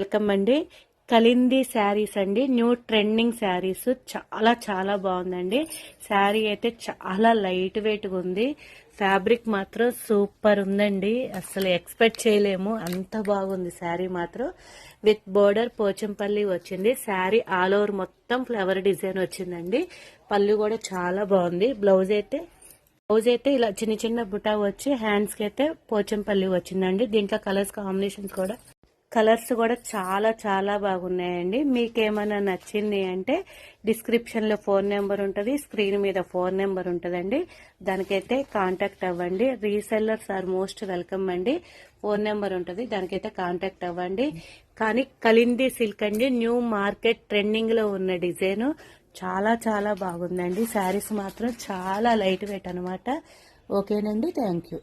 Welcome అండి. కలింది శారీస్ అండి, new trending saris. చాలా చాలా బాగుందండి. శారీ అయితే చాలా లైట్ వెయిట్ గా ఉంది. ఫ్యాబ్రిక్ మాత్రం సూపర్ ఉందండి. అసలు ఎక్స్పెక్ట్ చేయలేము, అంత బాగుంది శారీ మాత్రం. విత్ బోర్డర్ పోచంపల్లి వచ్చింది. శారీ ఆల్ ఓవర్ మొత్తం ఫ్లవర్ డిజైన్ వచ్చిందండి. పళ్ళు కూడా చాలా బాగుంది. బ్లౌజ్ అయితే ఇలా చిన్న చిన్న బుటా వచ్చి హ్యాండ్స్ కి అయితే పోచంపల్లి వచ్చిందండి. దీంట్లో కలర్స్ కూడా చాలా చాలా బాగున్నాయండి. మీకేమైనా నచ్చింది అంటే డిస్క్రిప్షన్ లో ఫోన్ నెంబర్ ఉంటుంది, స్క్రీన్ మీద ఫోన్ నెంబర్ ఉంటుందండి. దానికైతే కాంటాక్ట్ అవ్వండి. రీసెల్లర్స్ ఆర్ మోస్ట్ వెల్కమ్ అండి. ఫోన్ నెంబర్ ఉంటుంది, దానికైతే కాంటాక్ట్ అవ్వండి. కానీ కలింది సిల్క్ అండి, న్యూ మార్కెట్ ట్రెండింగ్ లో ఉన్న డిజైన్. చాలా చాలా బాగుందండి. శారీస్ మాత్రం చాలా లైట్ వెయిట్ అనమాట. ఓకేనండి, థ్యాంక్ యూ.